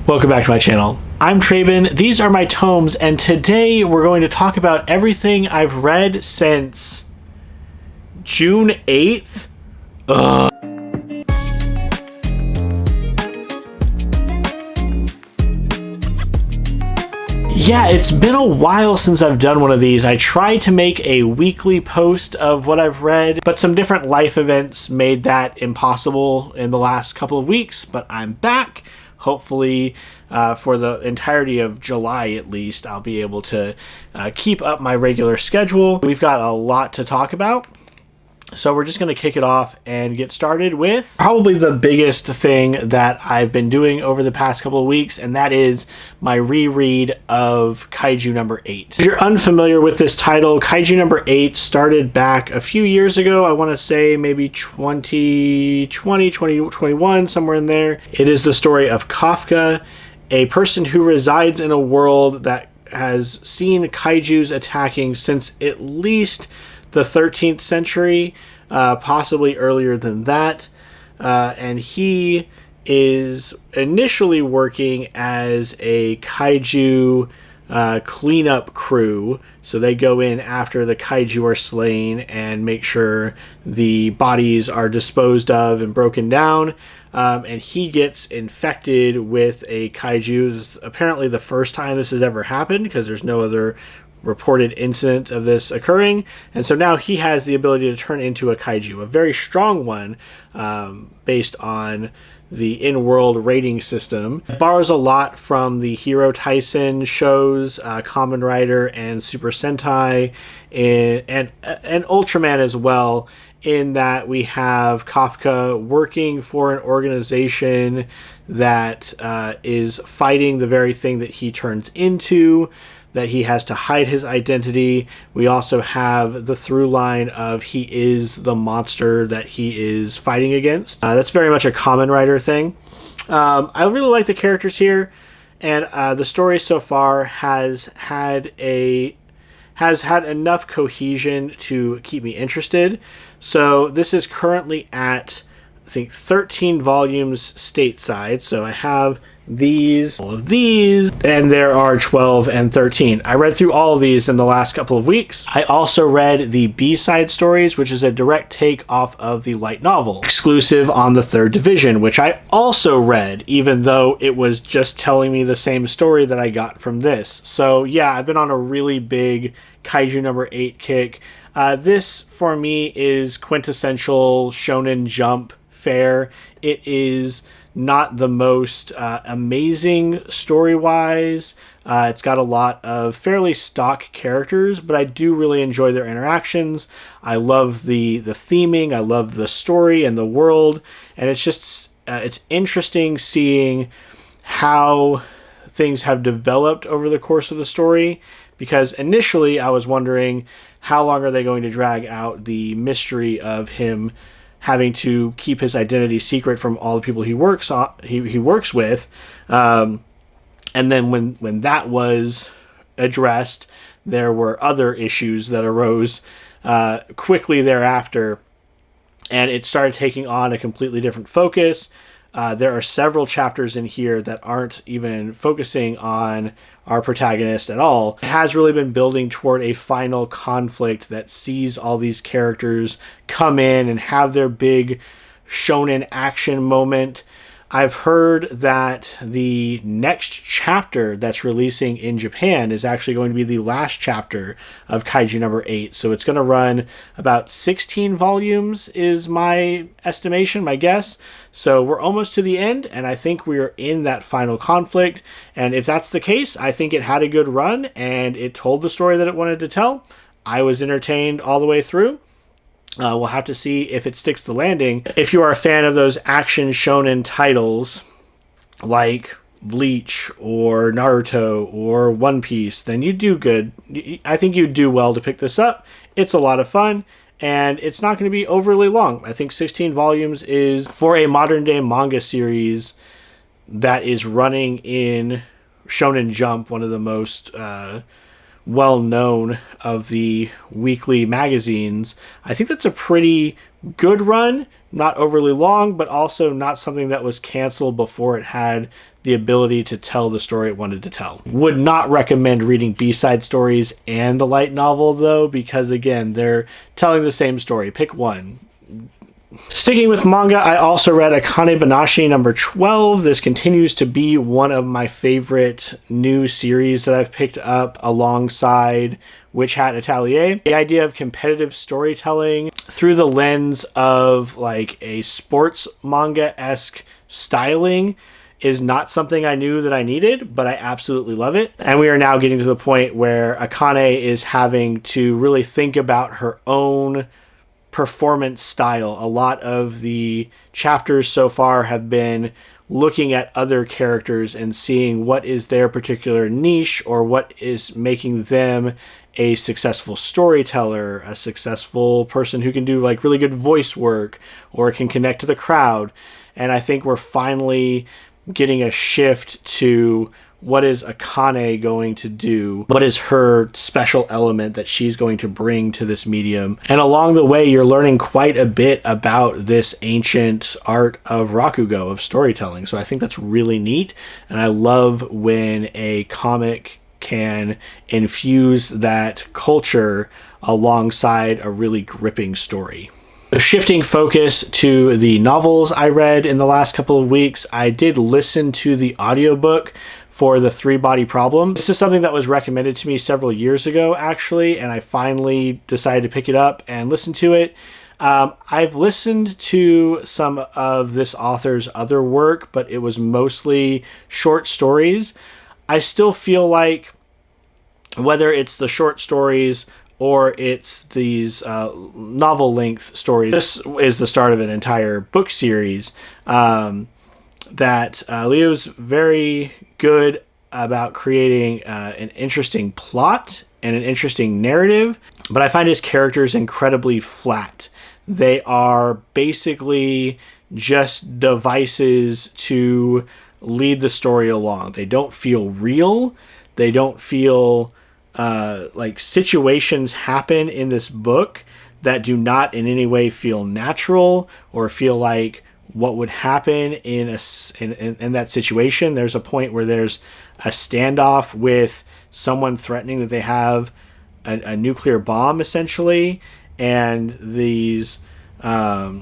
Welcome back to my channel. I'm Traben, these are my tomes, and today we're going to talk about everything I've read since June 8th. Yeah, it's been a while since I've done one of these. I tried to make a weekly post of what I've read, but some different life events made that impossible in the last couple of weeks, but I'm back. Hopefully, for the entirety of July at least, I'll be able to keep up my regular schedule. We've got a lot to talk about, so we're just going to kick it off and get started with probably the biggest thing that I've been doing over the past couple of weeks, and that is my reread of Kaiju No. 8. If you're unfamiliar with this title, Kaiju No. 8 started back a few years ago. I want to say maybe 2020, 2021, somewhere in there. It is the story of Kafka, a person who resides in a world that has seen kaijus attacking since at least the 13th century, possibly earlier than that, and he is initially working as a kaiju cleanup crew. So they go in after the kaiju are slain and make sure the bodies are disposed of and broken down, and he gets infected with a kaiju. This is apparently the first time this has ever happened, because there's no other reported incident of this occurring, and so now he has the ability to turn into a kaiju, a very strong one, based on the in-world rating system. It borrows a lot from the Hero Tyson shows, Kamen Rider and Super Sentai, and Ultraman as well, in that we have Kafka working for an organization that is fighting the very thing that he turns into, that he has to hide his identity. We also have the through line of he is the monster that he is fighting against. That's very much a Kamen Rider thing. I really like the characters here, and the story so far has had enough cohesion to keep me interested. So this is currently at, I think, 13 volumes stateside. So I have all of these, and there are 12 and 13. I read through all of these in the last couple of weeks. I also read the B-side stories, which is a direct take off of the light novel, exclusive on the 3rd Division, which I also read, even though it was just telling me the same story that I got from this. So yeah, I've been on a really big Kaiju No. 8 kick. This, for me, is quintessential Shonen Jump fare. It is not the most amazing story-wise. It's got a lot of fairly stock characters, but I do really enjoy their interactions. I love the theming, I love the story and the world, and it's just it's interesting seeing how things have developed over the course of the story, because initially I was wondering, how long are they going to drag out the mystery of him having to keep his identity secret from all the people he works with, and then when that was addressed, there were other issues that arose quickly thereafter, and it started taking on a completely different focus. There are several chapters in here that aren't even focusing on our protagonist at all. It has really been building toward a final conflict that sees all these characters come in and have their big shonen action moment. I've heard that the next chapter that's releasing in Japan is actually going to be the last chapter of Kaiju No. 8. So it's going to run about 16 volumes is my estimation, my guess. So we're almost to the end, and I think we're in that final conflict. And if that's the case, I think it had a good run, and it told the story that it wanted to tell. I was entertained all the way through. We'll have to see if it sticks the landing. If you are a fan of those action shonen titles like Bleach or Naruto or One Piece, then you do good. I think you do well to pick this up. It's a lot of fun, and it's not going to be overly long. I think 16 volumes is, for a modern day manga series that is running in Shonen Jump, one of the most well-known of the weekly magazines. I think that's a pretty good run, not overly long, but also not something that was canceled before it had the ability to tell the story it wanted to tell. Would not recommend reading B-side stories and the light novel, though, because, again, they're telling the same story. Pick one. Sticking with manga, I also read Akane Banashi number 12. This continues to be one of my favorite new series that I've picked up alongside Witch Hat Atelier. The idea of competitive storytelling through the lens of like a sports manga-esque styling is not something I knew that I needed, but I absolutely love it. And we are now getting to the point where Akane is having to really think about her own performance style. A lot of the chapters so far have been looking at other characters and seeing what is their particular niche or what is making them a successful storyteller, a successful person who can do like really good voice work or can connect to the crowd. And I think we're finally getting a shift to what is Akane going to do? What is her special element that she's going to bring to this medium? And along the way, you're learning quite a bit about this ancient art of rakugo, of storytelling. So I think that's really neat. And I love when a comic can infuse that culture alongside a really gripping story. Shifting focus to the novels I read in the last couple of weeks, I did listen to the audiobook for The Three-Body Problem. This is something that was recommended to me several years ago, actually, and I finally decided to pick it up and listen to it. I've listened to some of this author's other work, but it was mostly short stories. I still feel like whether it's the short stories or it's these novel-length stories, this is the start of an entire book series that Leo's very good about creating an interesting plot and an interesting narrative, but I find his characters incredibly flat. They are basically just devices to lead the story along. They don't feel real. They don't feel like situations happen in this book that do not in any way feel natural or feel like what would happen in that situation. There's a point where there's a standoff with someone threatening that they have a nuclear bomb, essentially, and these the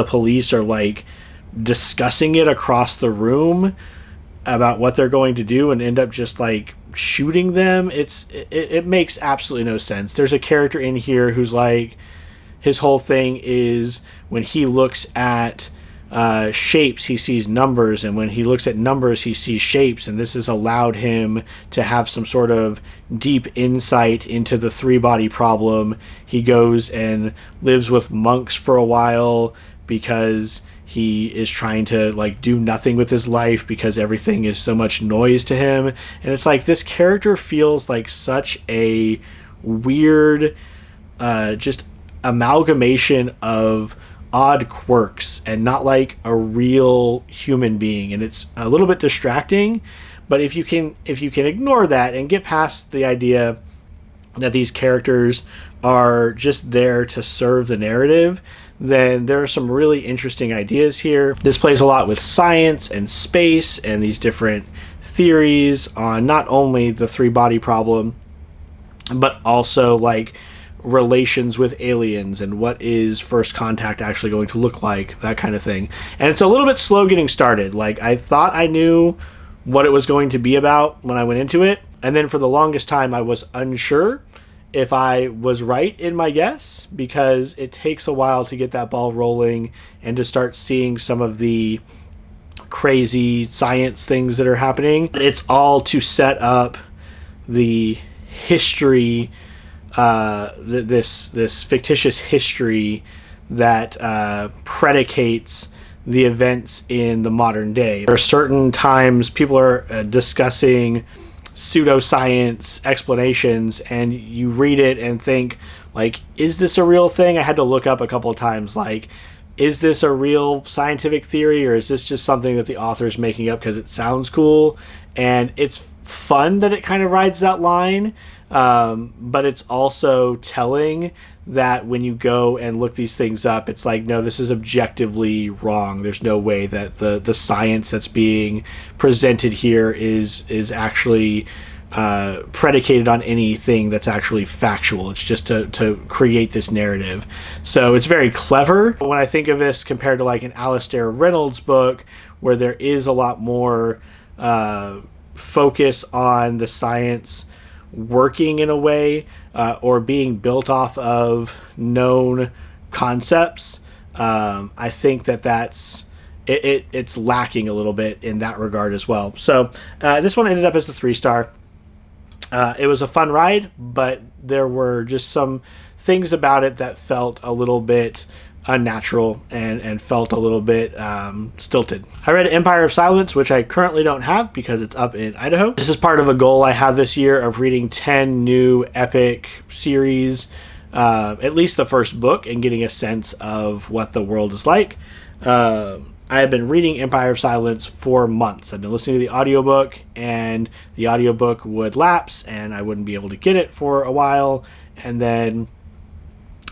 police are like discussing it across the room about what they're going to do and end up just like shooting them. It makes absolutely no sense. There's a character in here who's like, his whole thing is when he looks at shapes, he sees numbers, and when he looks at numbers, he sees shapes, and this has allowed him to have some sort of deep insight into the three-body problem. He goes and lives with monks for a while because he is trying to like do nothing with his life because everything is so much noise to him. And it's like this character feels like such a weird just amalgamation of odd quirks and not like a real human being, and it's a little bit distracting. But if you can ignore that and get past the idea that these characters are just there to serve the narrative, then there are some really interesting ideas here. This plays a lot with science and space and these different theories on not only the three-body problem, but also like relations with aliens and what is first contact actually going to look like, that kind of thing. And it's a little bit slow getting started. Like, I thought I knew what it was going to be about when I went into it, and then for the longest time I was unsure if I was right in my guess, because it takes a while to get that ball rolling and to start seeing some of the crazy science things that are happening. It's all to set up the history, this fictitious history that predicates the events in the modern day. There are certain times people are discussing pseudoscience explanations, and you read it and think, like, is this a real thing? I had to look up a couple of times, like, is this a real scientific theory, or is this just something that the author is making up because it sounds cool? And it's fun that it kind of rides that line, but it's also telling that when you go and look these things up, it's like, no, this is objectively wrong. There's no way that the science that's being presented here is actually predicated on anything that's actually factual. It's just to create this narrative. So it's very clever. When I think of this compared to like an Alastair Reynolds book, where there is a lot more focus on the science working in a way, or being built off of known concepts, I think that's it's lacking a little bit in that regard as well. So this one ended up as the 3-star. It was a fun ride, but there were just some things about it that felt a little bit unnatural and felt a little bit stilted. I read Empire of Silence, which I currently don't have because it's up in Idaho. This is part of a goal I have this year of reading 10 new epic series, at least the first book, and getting a sense of what the world is like. I have been reading Empire of Silence for months. I've been listening to the audiobook, and the audiobook would lapse and I wouldn't be able to get it for a while, and then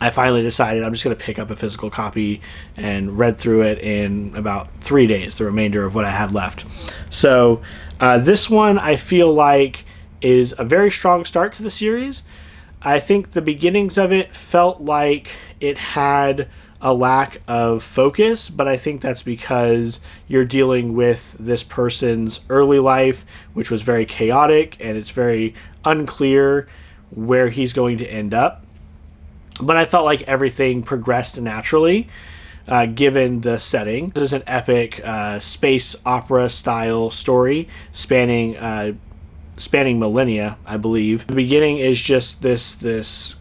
I finally decided I'm just going to pick up a physical copy and read through it in about 3 days, the remainder of what I had left. So this one I feel like is a very strong start to the series. I think the beginnings of it felt like it had a lack of focus, but I think that's because you're dealing with this person's early life, which was very chaotic, and it's very unclear where he's going to end up. But I felt like everything progressed naturally, given the setting. This is an epic space opera style story spanning millennia, I believe. The beginning is just this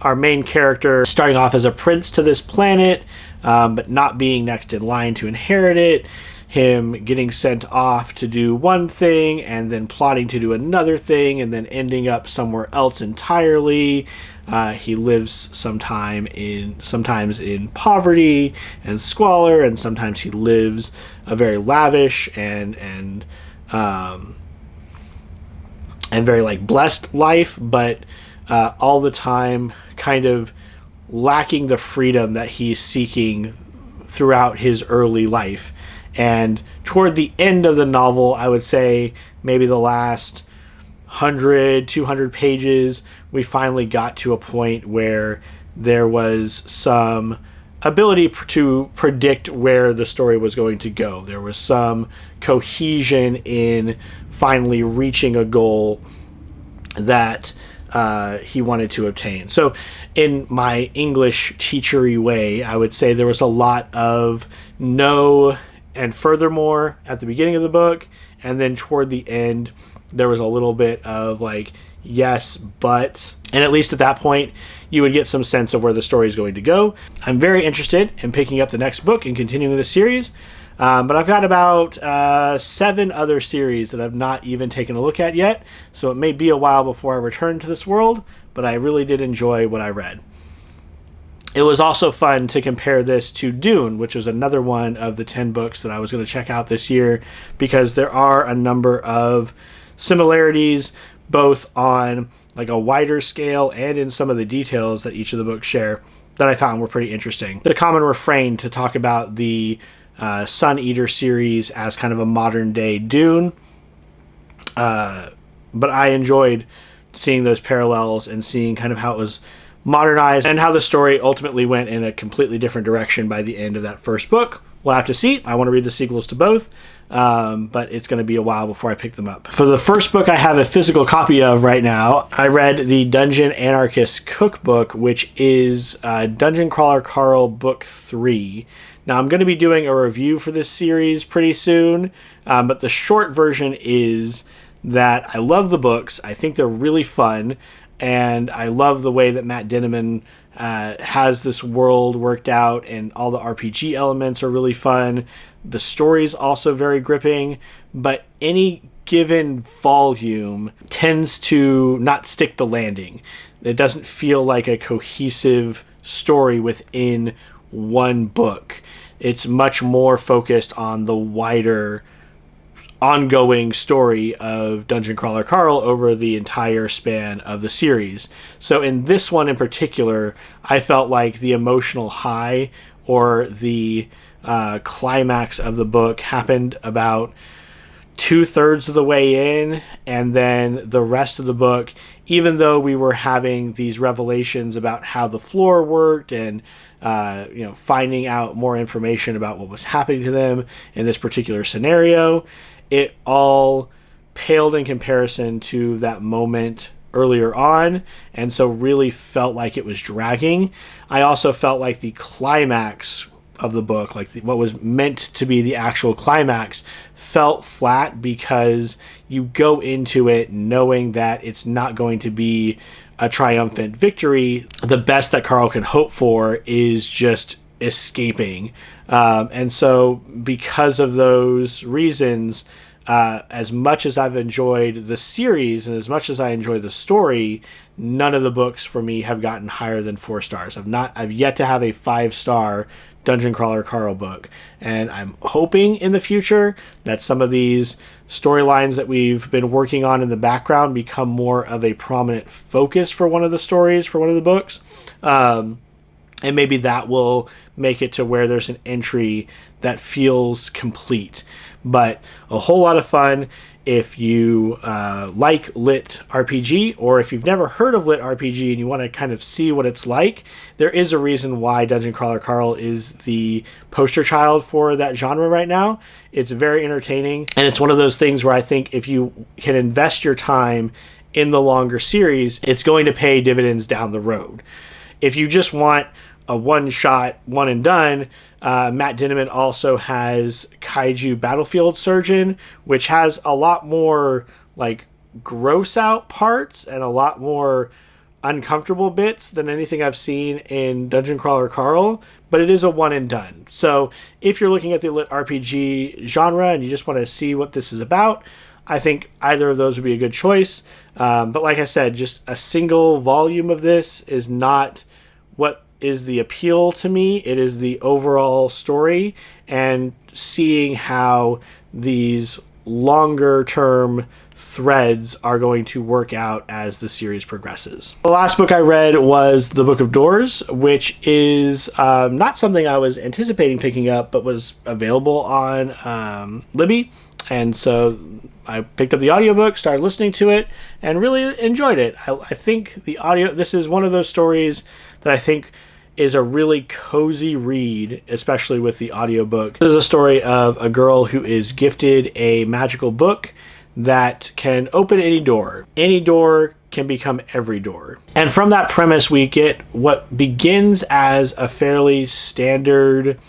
our main character starting off as a prince to this planet, but not being next in line to inherit it. Him getting sent off to do one thing and then plotting to do another thing and then ending up somewhere else entirely. He lives sometimes in poverty and squalor, and sometimes he lives a very lavish and very like blessed life, but all the time kind of lacking the freedom that he's seeking throughout his early life. And toward the end of the novel, I would say maybe the last 100, 200 pages, we finally got to a point where there was some ability to predict where the story was going to go. There was some cohesion in finally reaching a goal that he wanted to obtain. So in my English teachery way, I would say there was a lot of no and furthermore at the beginning of the book, and then toward the end there was a little bit of like yes but, and at least at that point you would get some sense of where the story is going to go. I'm very interested in picking up the next book and continuing the series, but I've got about 7 other series that I've not even taken a look at yet, so it may be a while before I return to this world, but I really did enjoy what I read. It was also fun to compare this to Dune, which was another one of the 10 books that I was going to check out this year, because there are a number of similarities, both on like a wider scale and in some of the details that each of the books share, that I found were pretty interesting. It's a common refrain to talk about the Sun Eater series as kind of a modern day Dune, but I enjoyed seeing those parallels and seeing kind of how it was modernized and how the story ultimately went in a completely different direction by the end of that first book. We'll have to see. I want to read the sequels to both, but it's going to be a while before I pick them up. For the first book I have a physical copy of right now, I read the Dungeon Anarchist Cookbook, which is Dungeon Crawler Carl Book 3. Now, I'm going to be doing a review for this series pretty soon, but the short version is that I love the books. I think they're really fun, and I love the way that Matt Dinniman has this world worked out, and all the RPG elements are really fun. The story's also very gripping, but any given volume tends to not stick the landing. It doesn't feel like a cohesive story within one book. It's much more focused on the wider ongoing story of Dungeon Crawler Carl over the entire span of the series. So in this one in particular, I felt like the emotional high or the climax of the book happened about 2/3 of the way in, and then the rest of the book, even though we were having these revelations about how the floor worked and finding out more information about what was happening to them in this particular scenario, it all paled in comparison to that moment earlier on, and so really felt like it was dragging. I also felt like the climax of the book, like what was meant to be the actual climax, felt flat because you go into it knowing that it's not going to be a triumphant victory. The best that Carl can hope for is just escaping. And so because of those reasons, as much as I've enjoyed the series and as much as I enjoy the story, none of the books for me have gotten higher than 4 stars. I've yet to have a 5-star Dungeon Crawler Carl book, and I'm hoping in the future that some of these storylines that we've been working on in the background become more of a prominent focus for one of the stories, for one of the books. And maybe that will make it to where there's an entry that feels complete. But a whole lot of fun if you like lit RPG, or if you've never heard of lit RPG and you want to kind of see what it's like. There is a reason why Dungeon Crawler Carl is the poster child for that genre right now. It's very entertaining, and it's one of those things where I think if you can invest your time in the longer series, it's going to pay dividends down the road. If you just want a one-shot, one and done, Matt Dinneman also has Kaiju Battlefield Surgeon, which has a lot more like gross out parts and a lot more uncomfortable bits than anything I've seen in Dungeon Crawler Carl, but it is a one and done. So if you're looking at the lit RPG genre and you just want to see what this is about, I think either of those would be a good choice. But like I said, just a single volume of this is not what is the appeal to me. It is the overall story and seeing how these longer term threads are going to work out as the series progresses. The last book I read was The Book of Doors, which is not something I was anticipating picking up, but was available on Libby. And so I picked up the audiobook, started listening to it, and really enjoyed it. I think this is one of those stories that I think is a really cozy read, especially with the audiobook. This is a story of a girl who is gifted a magical book that can open any door. Any door can become every door. And from that premise, we get what begins as a fairly standard,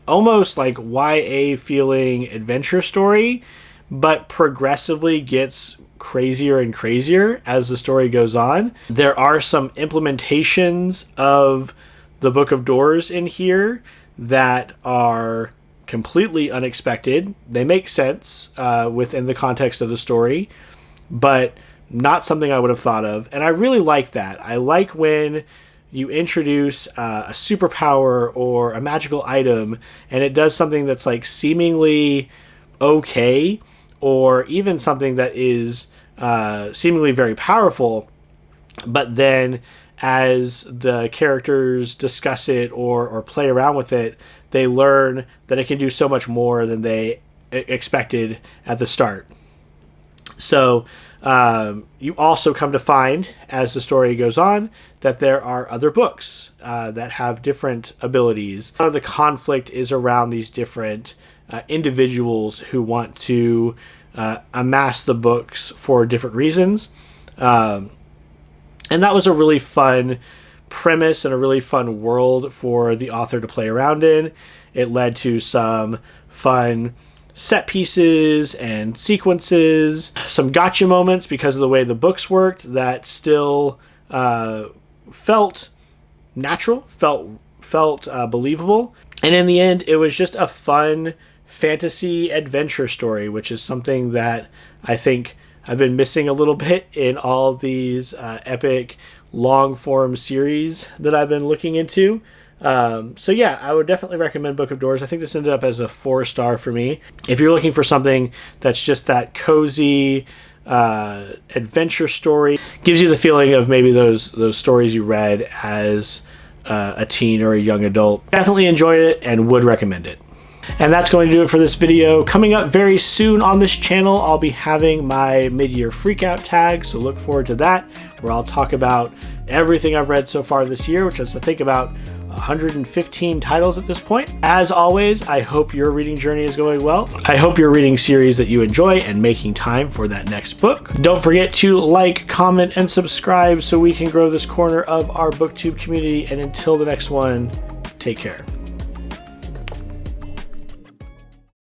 almost like YA feeling adventure story, but progressively gets crazier and crazier as the story goes on. There are some implementations of the Book of Doors in here that are completely unexpected. They make sense within the context of the story, but not something I would have thought of. And I really like that. I like when you introduce a superpower or a magical item and it does something that's like seemingly okay, or even something that is seemingly very powerful, but then as the characters discuss it or play around with it, they learn that it can do so much more than they expected at the start. So you also come to find, as the story goes on, that there are other books that have different abilities. A lot of the conflict is around these different individuals who want to amass the books for different reasons. And that was a really fun premise and a really fun world for the author to play around in. It led to some fun set pieces and sequences, some gotcha moments because of the way the books worked that still felt natural, felt believable. And in the end, it was just a fun fantasy adventure story, which is something that I think I've been missing a little bit in all these epic long form series that I've been looking into. So yeah, I would definitely recommend Book of Doors. I think this ended up as a 4-star for me. If you're looking for something that's just that cozy adventure story, gives you the feeling of maybe those stories you read as a teen or a young adult, definitely enjoy it and would recommend it. And that's going to do it for this video. Coming up very soon on this channel, I'll be having my mid-year freakout tag, so look forward to that, where I'll talk about everything I've read so far this year, which is, I think, about 115 titles at this point. As always, I hope your reading journey is going well. I hope you're reading series that you enjoy and making time for that next book. Don't forget to like, comment, and subscribe so we can grow this corner of our booktube community. And until the next one, take care.